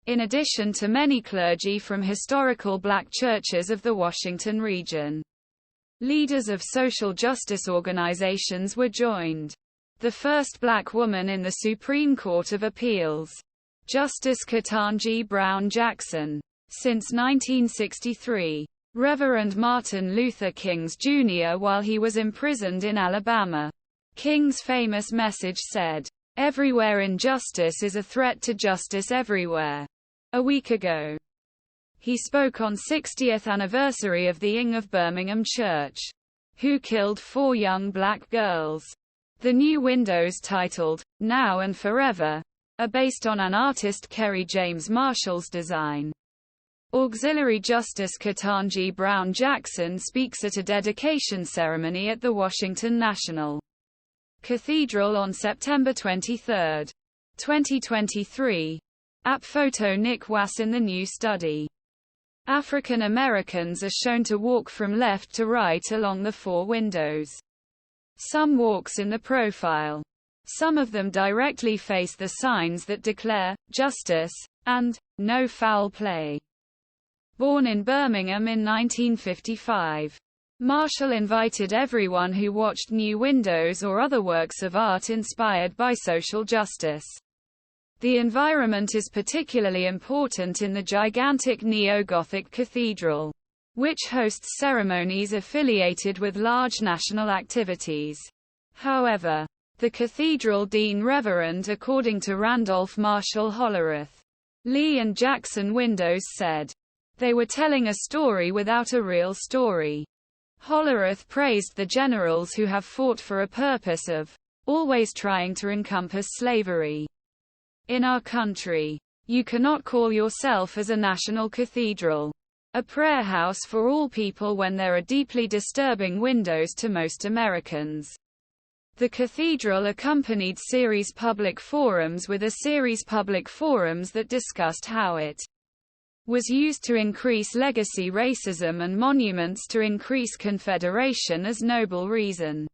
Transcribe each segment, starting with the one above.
in addition to many clergy from historical black churches of the Washington region. Leaders of social justice organizations were joined. The first black woman in the Supreme Court of Appeals, Justice Ketanji Brown Jackson. Since 1963, Reverend Martin Luther King Jr. while he was imprisoned in Alabama. King's famous message said, "Everywhere injustice is a threat to justice everywhere." A week ago, he spoke on 60th anniversary of the ING of Birmingham Church, who killed 4 young black girls. The new windows, titled "Now and Forever," are based on an artist Kerry James Marshall's design. Auxiliary Justice Ketanji Brown Jackson speaks at a dedication ceremony at the Washington National Cathedral on September 23, 2023. App photo Nick Wass. In the new study, African Americans are shown to walk from left to right along the 4 windows. Some walks in the profile. Some of them directly face the signs that declare "Justice" and "No Foul Play." Born in Birmingham in 1955, Marshall invited everyone who watched new windows or other works of art inspired by social justice. The environment is particularly important in the gigantic neo-Gothic cathedral, which hosts ceremonies affiliated with large national activities. However, the cathedral dean Reverend, according to Randolph Marshall Hollerith, Lee and Jackson windows said, "They were telling a story without a real story." Hollerith praised the generals who have fought for a purpose of always trying to encompass slavery. "In our country, you cannot call yourself as a national cathedral, a prayer house for all people when there are deeply disturbing windows to most Americans." The cathedral accompanied series public forums with a series public forums that discussed how it was used to increase legacy racism and monuments to increase Confederation as noble reason.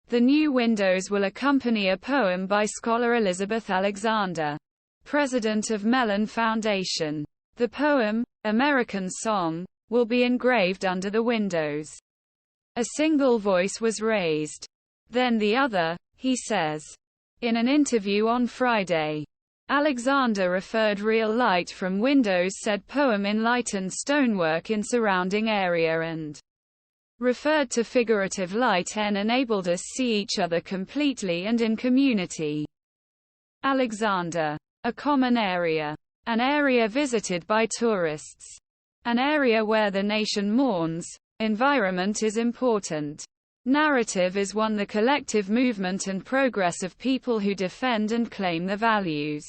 The new windows will accompany a poem by scholar Elizabeth Alexander, president of Mellon Foundation. The poem, "American Song," will be engraved under the windows. A single voice was raised, then the other, he says. In an interview on Friday, Alexander referred real light from windows said poem enlightened stonework in surrounding area and referred to figurative light and enabled us see each other completely and in community. Alexander. A common area. An area visited by tourists. An area where the nation mourns. Environment is important. Narrative is one, the collective movement and progress of people who defend and claim the values.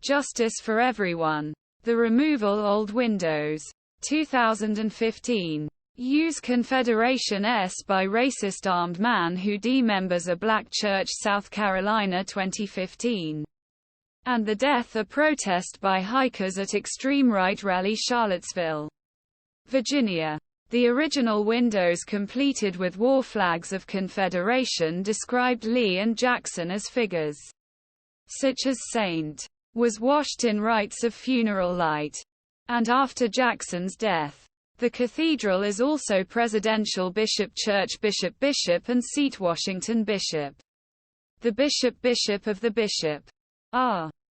Justice for everyone. The removal old windows. 2015. Use Confederation S by racist armed man who demembers a black church, South Carolina 2015. And the death, a protest by hikers at extreme right rally, Charlottesville, Virginia. The original windows, completed with war flags of Confederation, described Lee and Jackson as figures such as Saint was washed in rites of funeral light. And after Jackson's death, the cathedral is also Presidential Bishop Church, Bishop and seat Washington Bishop. The Bishop of the Bishop R.